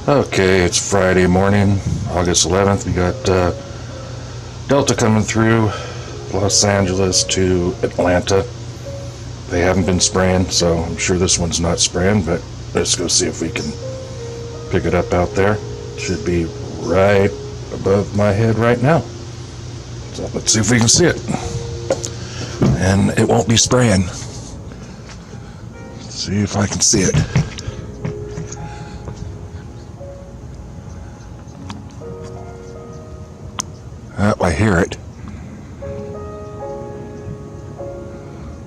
Okay, it's Friday morning, August 11th. We got Delta coming through Los Angeles to Atlanta. They haven't been spraying, so I'm sure this one's not spraying, but let's go see if we can pick it up out there. Should be right above my head right now. So let's see if we can see it. And it won't be spraying. Let's see if I can see it. I hear it,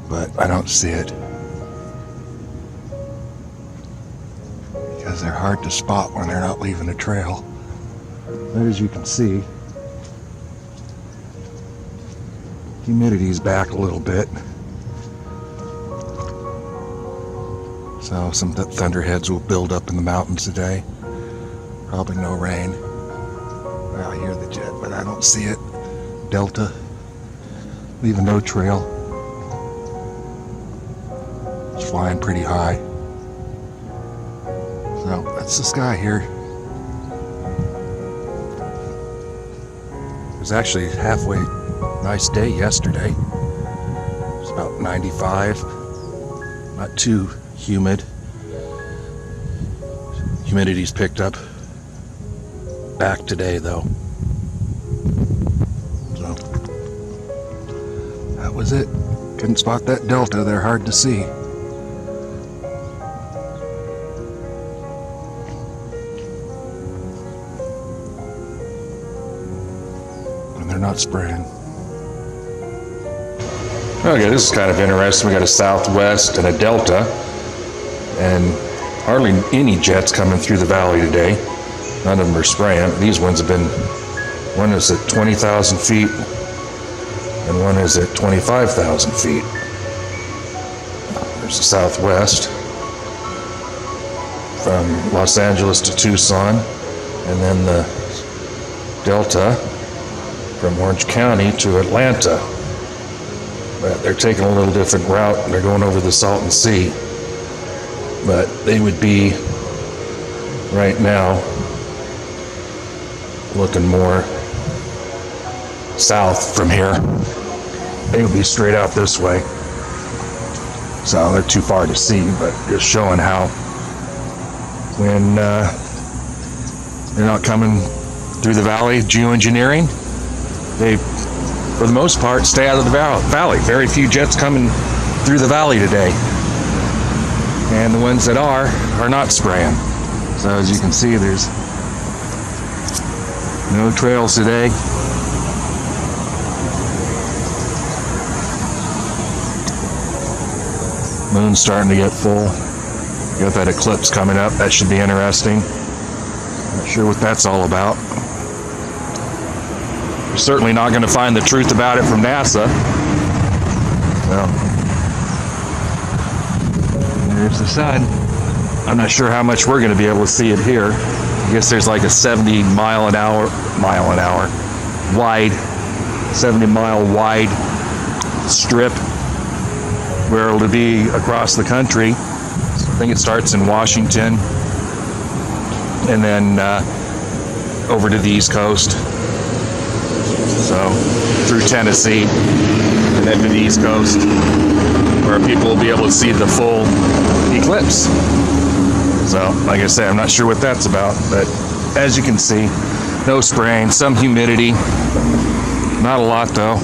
but I don't see it because they're hard to spot when they're not leaving a trail. But as you can see, humidity's back a little bit, so some thunderheads will build up in the mountains today. Probably no rain. I hear the jet, but I don't see it. Delta, leaving no trail. It's flying pretty high. So that's the sky here. It was actually halfway nice day yesterday. It was about 95. Not too humid. Humidity's picked up back today though. So that was it. Couldn't spot that Delta. They're hard to see. And they're not spraying. Okay, this is kind of interesting. We got a southwest and a Delta, and hardly any jets coming through the valley today. None of them are spraying. These ones have been, one is at 20,000 feet and one is at 25,000 feet. There's the southwest from Los Angeles to Tucson, and then the Delta from Orange County to Atlanta. But they're taking a little different route. They're going over the Salton Sea. But they would be right now looking more south from here. They would be straight out this way. So they're too far to see, but just showing how when they're not coming through the valley, geoengineering, they, for the most part, stay out of the valley. Very few jets coming through the valley today. And the ones that are not spraying. So as you can see, there's no trails today. Moon's starting to get full. You got that eclipse coming up. That should be interesting. Not sure what that's all about. You're certainly not going to find the truth about it from NASA. Well, there's the sun. I'm not sure how much we're going to be able to see it here. I guess there's like a 70 mile an hour wide, 70 mile wide strip where it'll be across the country. I think it starts in Washington and then over to the East Coast. So through Tennessee and then to the East Coast, where people will be able to see the full eclipse. So, like I say, I'm not sure what that's about, but as you can see, no spraying, some humidity, not a lot though.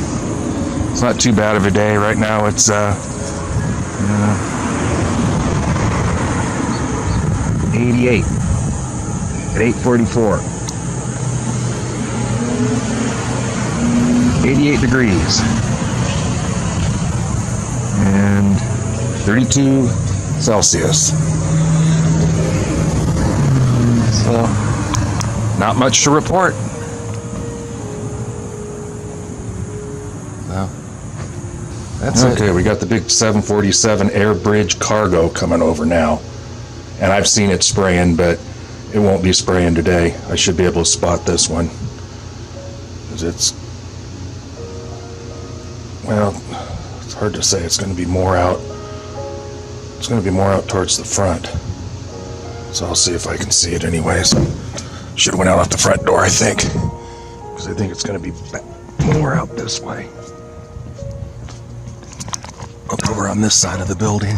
It's not too bad of a day. Right now it's 88 at 8:44. 88 degrees and 32 Celsius. So, not much to report. No. That's okay. We got the big 747 Air Bridge cargo coming over now. And I've seen it spraying, but it won't be spraying today. I should be able to spot this one. Because it's, well, it's hard to say. It's going to be more out. It's going to be more out towards the front. So I'll see if I can see it anyways. Should have went out the front door, I think, because I think it's going to be more out this way. Up over on this side of the building.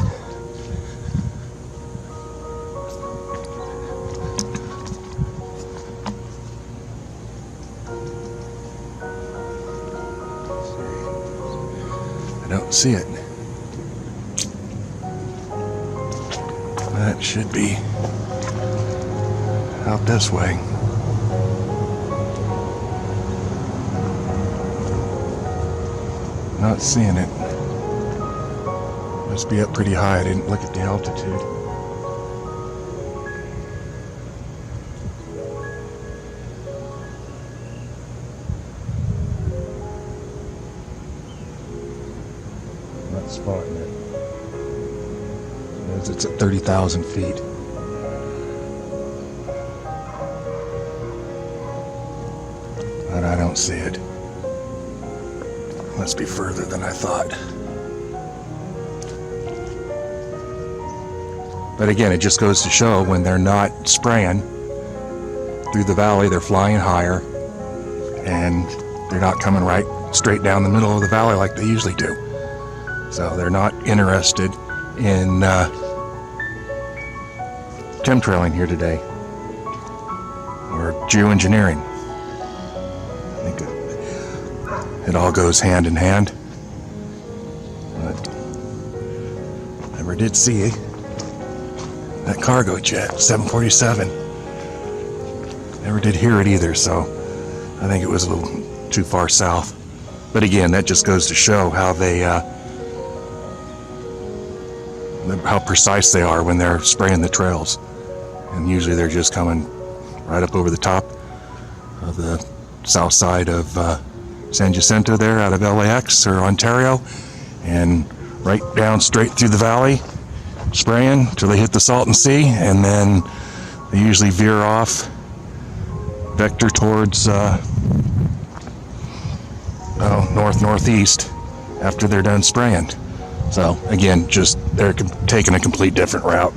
I don't see it. That should be out this way. Not seeing it. Must be up pretty high. I didn't look at the altitude. Not spotting it. It's at 30,000 feet. But I don't see it. Must be further than I thought. But again, it just goes to show when they're not spraying through the valley, they're flying higher, and they're not coming right straight down the middle of the valley like they usually do. So they're not interested in chemtrailing here today, or geoengineering. I think it all goes hand in hand. But never did see that cargo jet, 747. Never did hear it either, so I think it was a little too far south. But again, that just goes to show how they how precise they are when they're spraying the trails. And usually they're just coming right up over the top of the south side of San Jacinto there out of LAX or Ontario, and right down straight through the valley, spraying till they hit the Salton Sea, and then they usually veer off vector towards north-northeast after they're done spraying. So again, just they're taking a complete different route.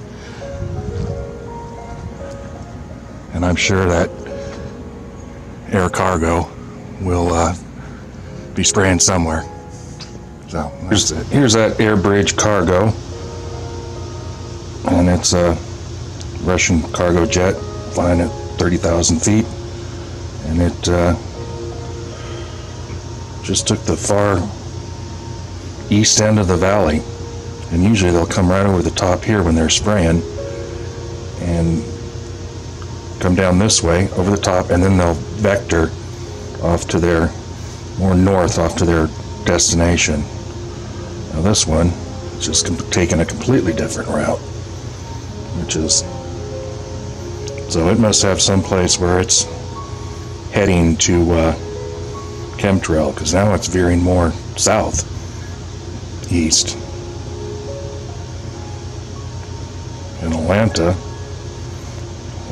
And I'm sure that air cargo will be spraying somewhere. So here's that air bridge cargo, and it's a Russian cargo jet flying at 30,000 feet, and it just took the far east end of the valley, and usually they'll come right over the top here when they're spraying and come down this way over the top, and then they'll vector off to their more north, off to their destination. Now this one is just taking a completely different route, which is, so it must have some place where it's heading to chemtrail, because now it's veering more south east. In Atlanta,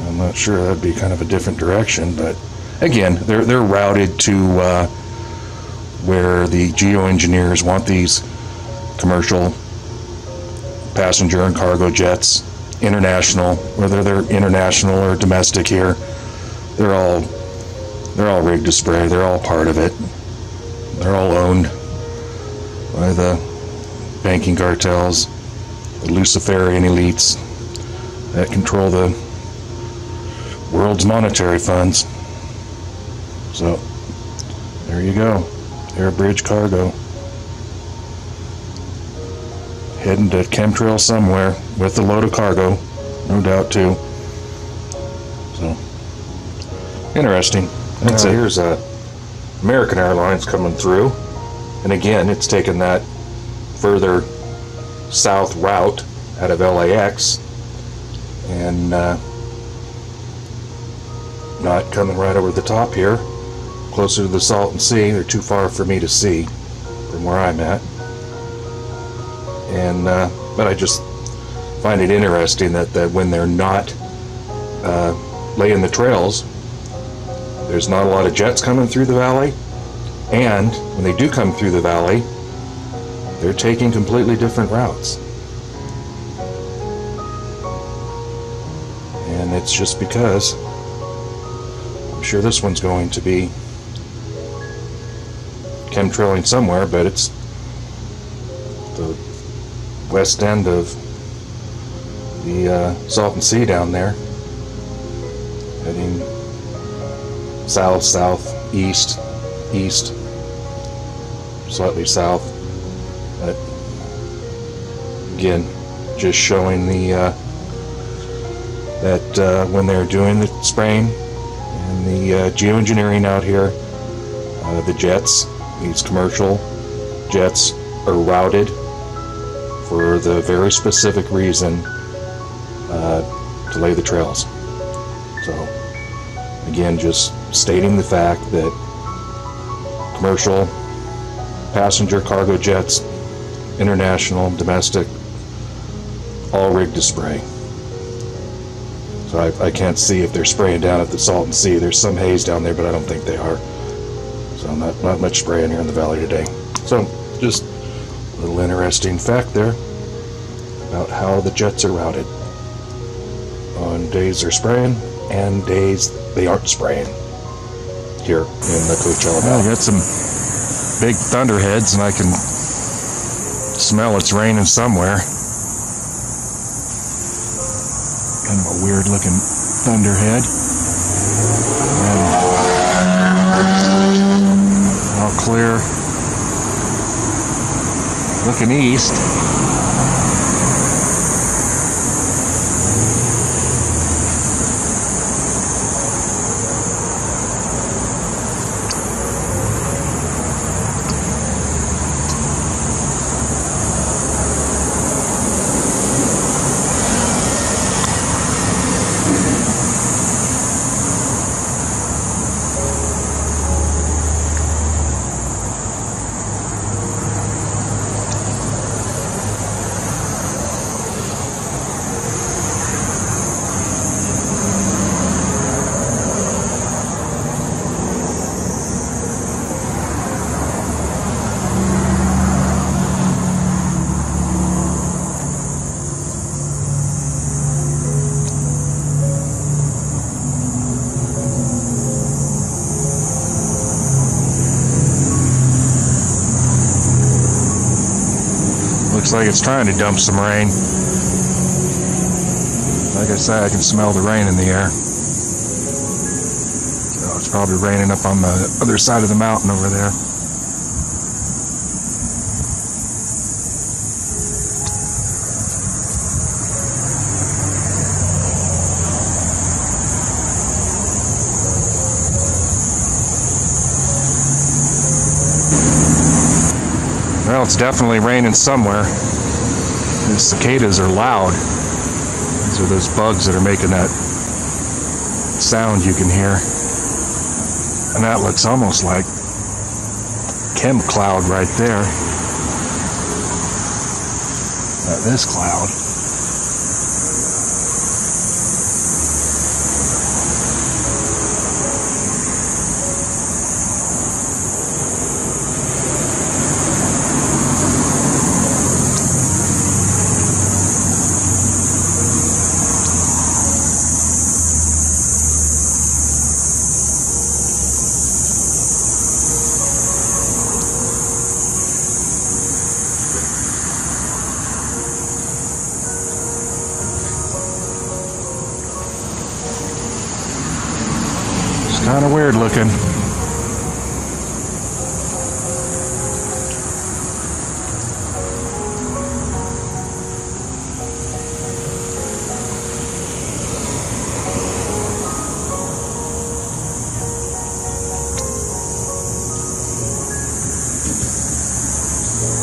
I'm not sure, that'd be kind of a different direction, but again, they're routed to where the geoengineers want these commercial passenger and cargo jets, international, whether they're international or domestic here, they're all rigged to spray. They're all part of it. They're all owned by the banking cartels, the Luciferian elites that control the world's monetary funds. So there you go, air bridge cargo heading to chemtrail somewhere with a load of cargo, no doubt too. So interesting. And so here's American Airlines coming through, and again it's taken that further south route out of LAX and not coming right over the top here, closer to the Salton Sea. They're too far for me to see from where I'm at. And but I just find it interesting that when they're not laying the trails, there's not a lot of jets coming through the valley, and when they do come through the valley, they're taking completely different routes. it's just because I'm sure this one's going to be chemtrailing somewhere, but it's the west end of the Salton Sea down there, heading south, southeast, east, slightly south. But again, just showing the that when they're doing the spraying and the geoengineering out here, the jets, these commercial jets, are routed for the very specific reason to lay the trails. So again, just stating the fact that commercial, passenger, cargo jets, international, domestic, all rigged to spray. So I can't see if they're spraying down at the Salton Sea. There's some haze down there, but I don't think they are. So not much spraying here in the valley today. So just a little interesting fact there about how the jets are routed on days they're spraying and days they aren't spraying here in the Coachella Valley. I got some big thunderheads, and I can smell it's raining somewhere. Kind of a weird looking thunderhead. And all clear. Looking east. Looks like it's trying to dump some rain. Like I said, I can smell the rain in the air. So it's probably raining up on the other side of the mountain over there. Well, it's definitely raining somewhere. The cicadas are loud. These are those bugs that are making that sound you can hear. And that looks almost like chem cloud right there. This cloud. Kind of weird looking.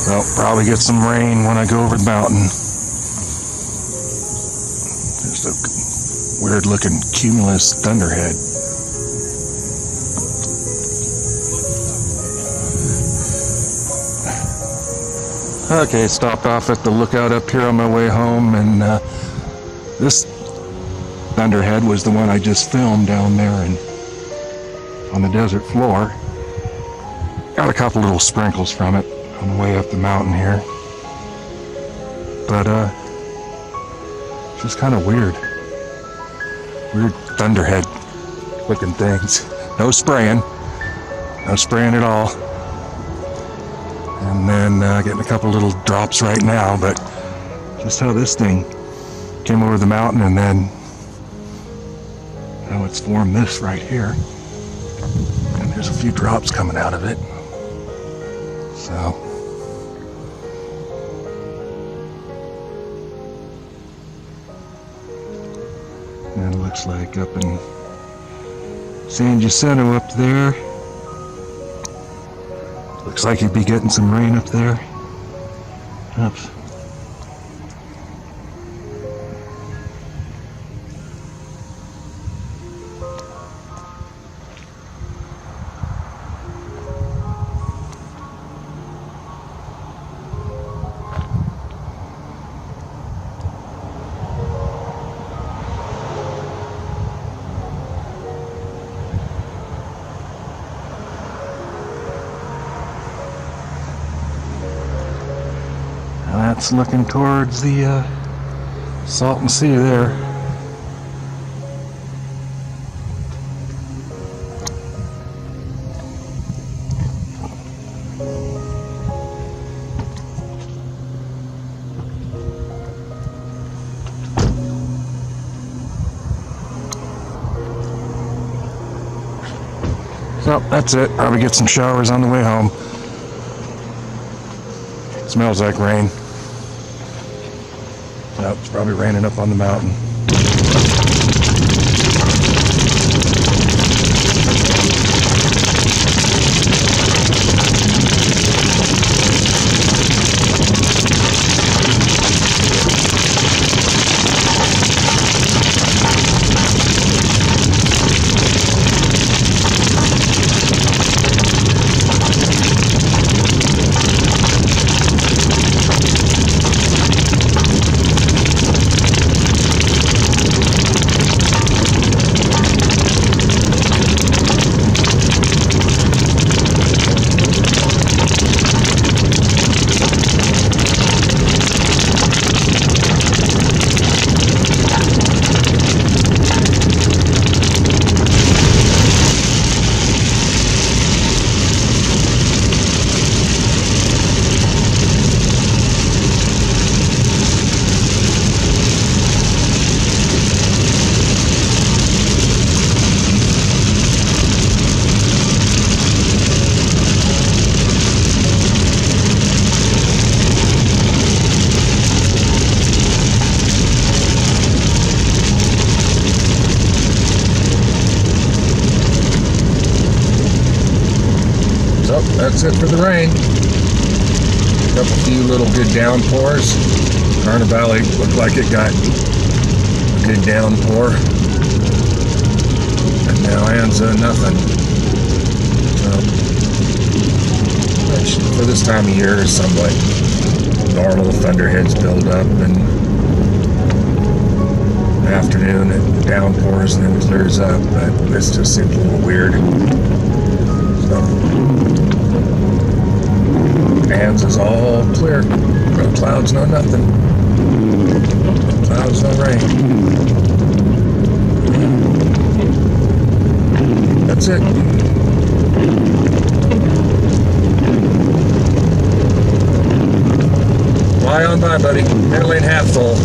So probably get some rain when I go over the mountain. Just a weird looking cumulus thunderhead. Okay, stopped off at the lookout up here on my way home, and this thunderhead was the one I just filmed down there and on the desert floor. Got a couple little sprinkles from it on the way up the mountain here, but it's just kind of weird. Weird Thunderhead looking things. No spraying. No spraying at all. And then getting a couple little drops right now, but just how this thing came over the mountain and then now it's formed this right here. And there's a few drops coming out of it. So and it looks like up in San Jacinto up there. Looks like you'd be getting some rain up there. Oops. That's looking towards the Salton Sea there. So that's it. Probably get some showers on the way home. Smells like rain. Yep, it's probably raining up on the mountain. So that's it for the rain. A few little good downpours. Garner Valley looked like it got a good downpour. And now Anza, nothing. So, which for this time of year is somewhat normal. Thunderheads build up and in the afternoon it downpours and then clears up, but this just seems a little weird. So, Anza's all clear. No clouds, no nothing. No clouds, no rain. That's it. Fly on by, buddy. Airlane half full.